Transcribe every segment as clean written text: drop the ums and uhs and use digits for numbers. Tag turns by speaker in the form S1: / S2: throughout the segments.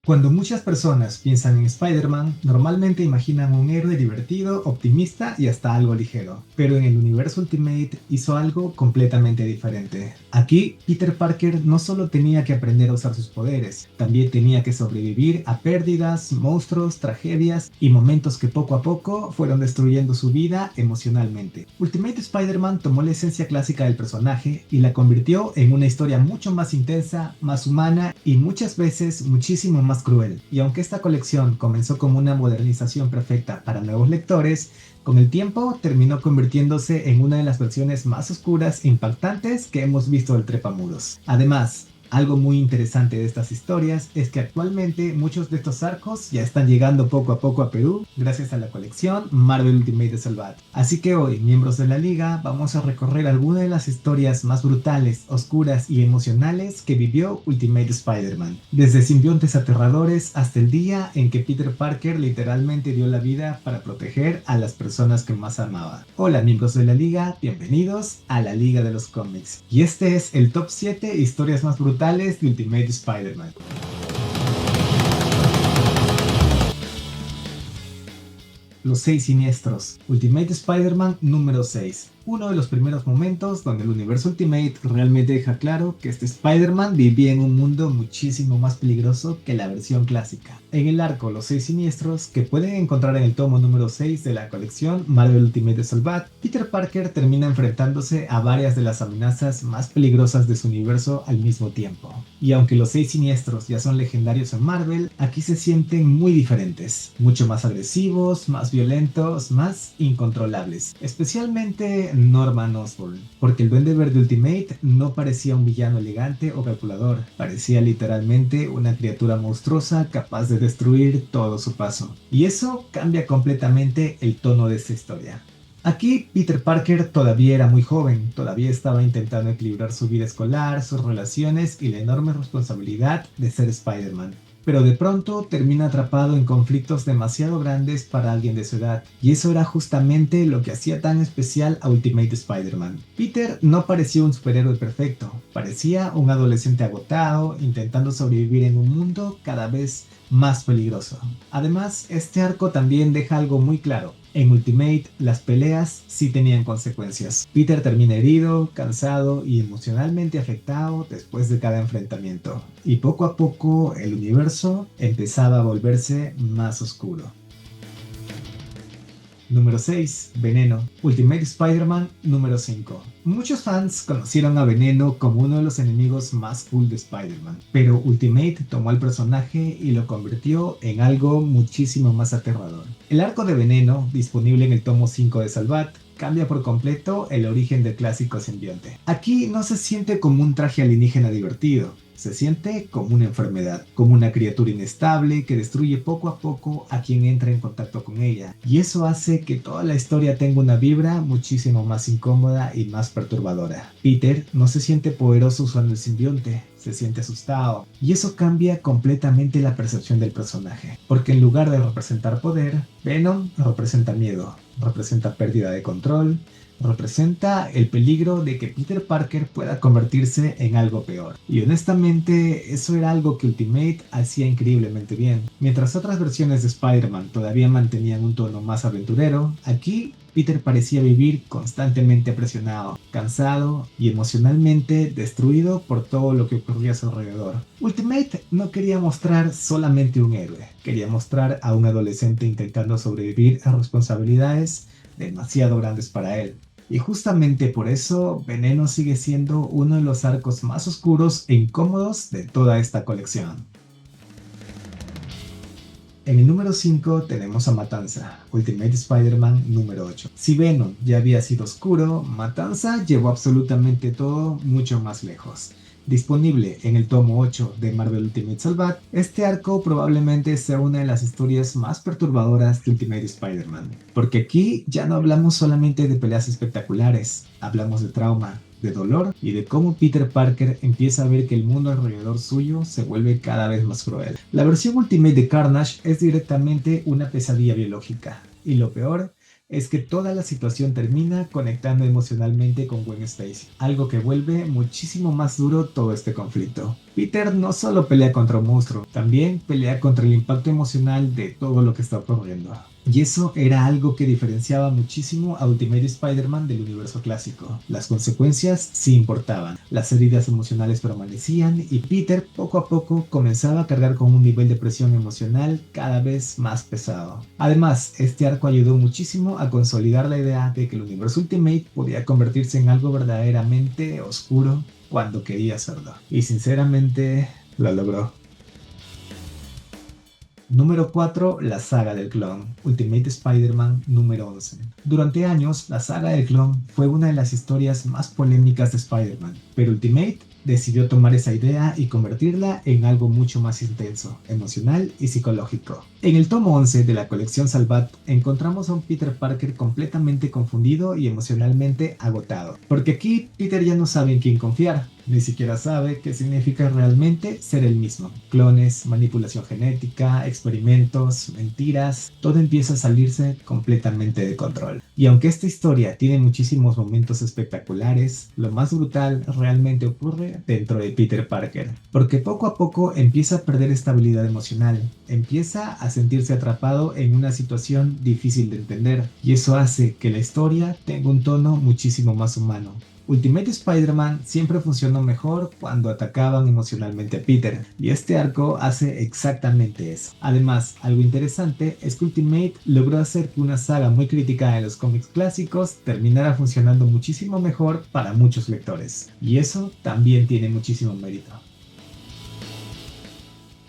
S1: Cuando muchas personas piensan en Spider-Man, normalmente imaginan un héroe divertido, optimista y hasta algo ligero. Pero en el universo Ultimate hizo algo completamente diferente. Aquí, Peter Parker no solo tenía que aprender a usar sus poderes, también tenía que sobrevivir a pérdidas, monstruos, tragedias y momentos que poco a poco fueron destruyendo su vida emocionalmente. Ultimate Spider-Man tomó la esencia clásica del personaje y la convirtió en una historia mucho más intensa, más humana y muchas veces muchísimo más cruel. Y aunque esta colección comenzó como una modernización perfecta para nuevos lectores, con el tiempo terminó convirtiéndose en una de las versiones más oscuras e impactantes que hemos visto del Trepamuros. Además, algo muy interesante de estas historias es que actualmente muchos de estos arcos ya están llegando poco a poco a Perú gracias a la colección Marvel Ultimate Salvat. Así que hoy, miembros de la liga, vamos a recorrer algunas de las historias más brutales, oscuras y emocionales que vivió Ultimate Spider-Man. Desde simbiontes aterradores hasta el día en que Peter Parker literalmente dio la vida para proteger a las personas que más amaba. Hola miembros de la liga, bienvenidos a la Liga de los Cómics. Y este es el top 7 historias más brutales de Ultimate Spider-Man. Los 6 siniestros. Ultimate Spider-Man número 6. Uno de los primeros momentos donde el universo Ultimate realmente deja claro que este Spider-Man vivía en un mundo muchísimo más peligroso que la versión clásica. En el arco Los 6 Siniestros, que pueden encontrar en el tomo número 6 de la colección Marvel Ultimate Salvat, Peter Parker termina enfrentándose a varias de las amenazas más peligrosas de su universo al mismo tiempo. Y aunque los 6 Siniestros ya son legendarios en Marvel, aquí se sienten muy diferentes, mucho más agresivos, más violentos, más incontrolables, especialmente Norman Osborn, porque el Duende Verde Ultimate no parecía un villano elegante o calculador, parecía literalmente una criatura monstruosa capaz de destruir todo su paso. Y eso cambia completamente el tono de esta historia. Aquí Peter Parker todavía era muy joven, todavía estaba intentando equilibrar su vida escolar, sus relaciones y la enorme responsabilidad de ser Spider-Man. Pero de pronto termina atrapado en conflictos demasiado grandes para alguien de su edad, y eso era justamente lo que hacía tan especial a Ultimate Spider-Man. Peter no parecía un superhéroe perfecto, parecía un adolescente agotado, intentando sobrevivir en un mundo cada vez más peligroso. Además, este arco también deja algo muy claro. En Ultimate, las peleas sí tenían consecuencias. Peter termina herido, cansado y emocionalmente afectado después de cada enfrentamiento. Y poco a poco el universo empezaba a volverse más oscuro. Número 6. Veneno. Ultimate Spider-Man número 5. Muchos fans conocieron a Veneno como uno de los enemigos más cool de Spider-Man, pero Ultimate tomó al personaje y lo convirtió en algo muchísimo más aterrador. El arco de Veneno, disponible en el tomo 5 de Salvat, cambia por completo el origen del clásico simbionte. Aquí no se siente como un traje alienígena divertido, se siente como una enfermedad, como una criatura inestable que destruye poco a poco a quien entra en contacto con ella. Y eso hace que toda la historia tenga una vibra muchísimo más incómoda y más perturbadora. Peter no se siente poderoso usando el simbionte, se siente asustado. Y eso cambia completamente la percepción del personaje, porque en lugar de representar poder, Venom representa miedo, representa pérdida de control, representa el peligro de que Peter Parker pueda convertirse en algo peor. Y honestamente, eso era algo que Ultimate hacía increíblemente bien. Mientras otras versiones de Spider-Man todavía mantenían un tono más aventurero, aquí Peter parecía vivir constantemente presionado, cansado y emocionalmente destruido por todo lo que ocurría a su alrededor. Ultimate no quería mostrar solamente un héroe, quería mostrar a un adolescente intentando sobrevivir a responsabilidades demasiado grandes para él. Y justamente por eso, Veneno sigue siendo uno de los arcos más oscuros e incómodos de toda esta colección. En el número 5 tenemos a Matanza, Ultimate Spider-Man número 8. Si Venom ya había sido oscuro, Matanza llevó absolutamente todo mucho más lejos. Disponible en el tomo 8 de Marvel Ultimate Salvat, este arco probablemente sea una de las historias más perturbadoras de Ultimate Spider-Man, porque aquí ya no hablamos solamente de peleas espectaculares, hablamos de trauma, de dolor y de cómo Peter Parker empieza a ver que el mundo alrededor suyo se vuelve cada vez más cruel. La versión Ultimate de Carnage es directamente una pesadilla biológica, y lo peor es que toda la situación termina conectando emocionalmente con Gwen Stacy, algo que vuelve muchísimo más duro todo este conflicto. Peter no solo pelea contra un monstruo, también pelea contra el impacto emocional de todo lo que está ocurriendo. Y eso era algo que diferenciaba muchísimo a Ultimate Spider-Man del universo clásico. Las consecuencias sí importaban, las heridas emocionales permanecían y Peter poco a poco comenzaba a cargar con un nivel de presión emocional cada vez más pesado. Además, este arco ayudó muchísimo a consolidar la idea de que el universo Ultimate podía convertirse en algo verdaderamente oscuro cuando quería hacerlo. Y sinceramente, lo logró. Número 4. La saga del clon, Ultimate Spider-Man número 11. Durante años, la saga del clon fue una de las historias más polémicas de Spider-Man, pero Ultimate decidió tomar esa idea y convertirla en algo mucho más intenso, emocional y psicológico. En el tomo 11 de la colección Salvat encontramos a un Peter Parker completamente confundido y emocionalmente agotado, porque aquí Peter ya no sabe en quién confiar, ni siquiera sabe qué significa realmente ser el mismo. Clones, manipulación genética, experimentos, mentiras, todo empieza a salirse completamente de control. Y aunque esta historia tiene muchísimos momentos espectaculares, lo más brutal realmente ocurre dentro de Peter Parker, porque poco a poco empieza a perder estabilidad emocional, empieza a sentirse atrapado en una situación difícil de entender, y eso hace que la historia tenga un tono muchísimo más humano. Ultimate Spider-Man siempre funcionó mejor cuando atacaban emocionalmente a Peter, y este arco hace exactamente eso. Además, algo interesante es que Ultimate logró hacer que una saga muy criticada en los cómics clásicos terminara funcionando muchísimo mejor para muchos lectores, y eso también tiene muchísimo mérito.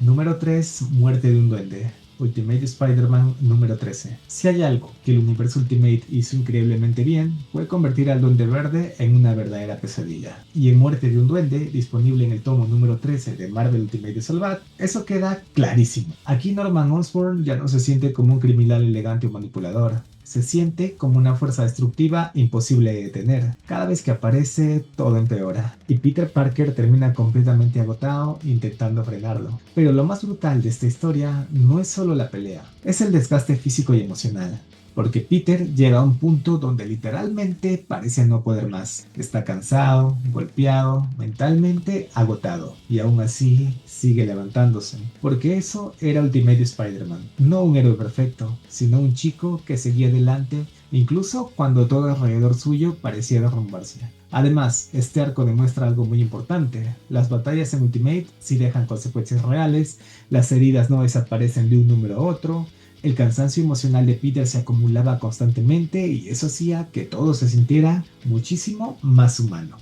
S1: Número 3. Muerte de un duende. Ultimate Spider-Man número 13. Si hay algo que el universo Ultimate hizo increíblemente bien, fue convertir al Duende Verde en una verdadera pesadilla. Y en Muerte de un Duende, disponible en el tomo número 13 de Marvel Ultimate Salvat, eso queda clarísimo. Aquí Norman Osborn ya no se siente como un criminal elegante o manipulador. Se siente como una fuerza destructiva imposible de detener. Cada vez que aparece, todo empeora. Y Peter Parker termina completamente agotado intentando frenarlo. Pero lo más brutal de esta historia no es solo la pelea, es el desgaste físico y emocional. Porque Peter llega a un punto donde literalmente parece no poder más. Está cansado, golpeado, mentalmente agotado. Y aún así sigue levantándose. Porque eso era Ultimate Spider-Man. No un héroe perfecto, sino un chico que seguía adelante incluso cuando todo alrededor suyo parecía derrumbarse. Además, este arco demuestra algo muy importante. Las batallas en Ultimate sí dejan consecuencias reales, las heridas no desaparecen de un número a otro, el cansancio emocional de Peter se acumulaba constantemente y eso hacía que todo se sintiera muchísimo más humano.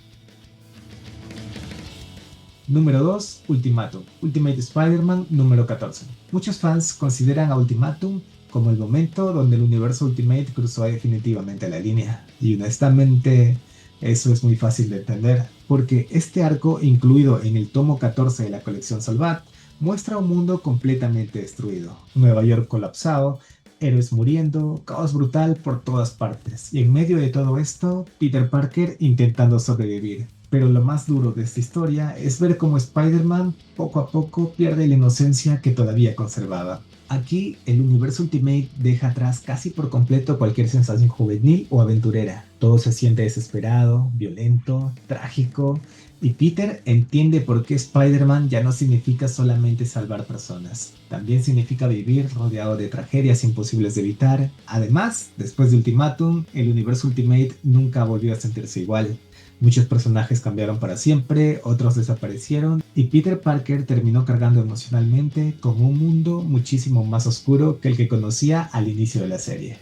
S1: Número 2. Ultimatum. Ultimate Spider-Man número 14. Muchos fans consideran a Ultimatum como el momento donde el universo Ultimate cruzó definitivamente la línea. Y honestamente, eso es muy fácil de entender, porque este arco, incluido en el tomo 14 de la colección Salvat, muestra un mundo completamente destruido. Nueva York colapsado, héroes muriendo, caos brutal por todas partes. Y en medio de todo esto, Peter Parker intentando sobrevivir. Pero lo más duro de esta historia es ver cómo Spider-Man poco a poco pierde la inocencia que todavía conservaba. Aquí, el universo Ultimate deja atrás casi por completo cualquier sensación juvenil o aventurera. Todo se siente desesperado, violento, trágico, y Peter entiende por qué Spider-Man ya no significa solamente salvar personas. También significa vivir rodeado de tragedias imposibles de evitar. Además, después de Ultimatum, el universo Ultimate nunca volvió a sentirse igual. Muchos personajes cambiaron para siempre, otros desaparecieron y Peter Parker terminó cargando emocionalmente con un mundo muchísimo más oscuro que el que conocía al inicio de la serie.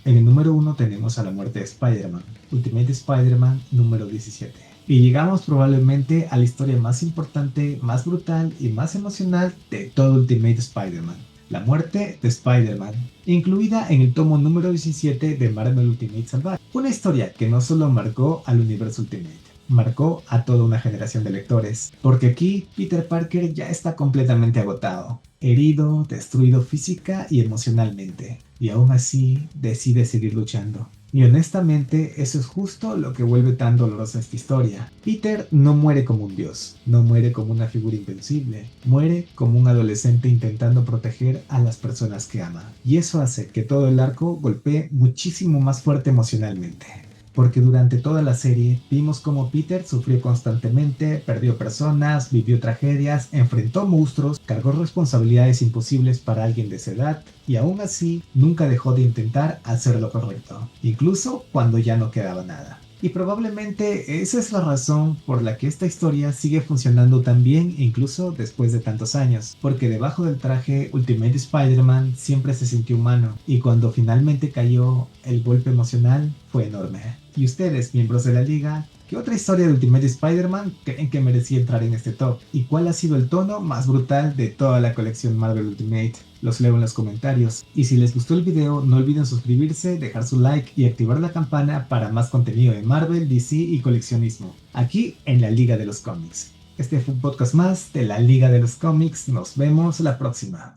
S1: En el número 1 tenemos a la muerte de Spider-Man, Ultimate Spider-Man número 17. Y llegamos probablemente a la historia más importante, más brutal y más emocional de todo Ultimate Spider-Man. La muerte de Spider-Man, incluida en el tomo número 17 de Marvel Ultimate Salvat. Una historia que no solo marcó al universo Ultimate, marcó a toda una generación de lectores, porque aquí Peter Parker ya está completamente agotado, herido, destruido física y emocionalmente, y aún así decide seguir luchando. Y honestamente, eso es justo lo que vuelve tan dolorosa esta historia. Peter no muere como un dios, no muere como una figura invencible, muere como un adolescente intentando proteger a las personas que ama. Y eso hace que todo el arco golpee muchísimo más fuerte emocionalmente. Porque durante toda la serie vimos cómo Peter sufrió constantemente, perdió personas, vivió tragedias, enfrentó monstruos, cargó responsabilidades imposibles para alguien de esa edad y aún así nunca dejó de intentar hacer lo correcto, incluso cuando ya no quedaba nada. Y probablemente esa es la razón por la que esta historia sigue funcionando tan bien incluso después de tantos años, porque debajo del traje Ultimate Spider-Man siempre se sintió humano y cuando finalmente cayó el golpe emocional fue enorme. ¿Y ustedes, miembros de la liga, qué otra historia de Ultimate Spider-Man creen que merecía entrar en este top? ¿Y cuál ha sido el tono más brutal de toda la colección Marvel Ultimate? Los leo en los comentarios. Y si les gustó el video, no olviden suscribirse, dejar su like y activar la campana para más contenido de Marvel, DC y coleccionismo, aquí en la Liga de los Cómics. Este fue un podcast más de la Liga de los Cómics. Nos vemos la próxima.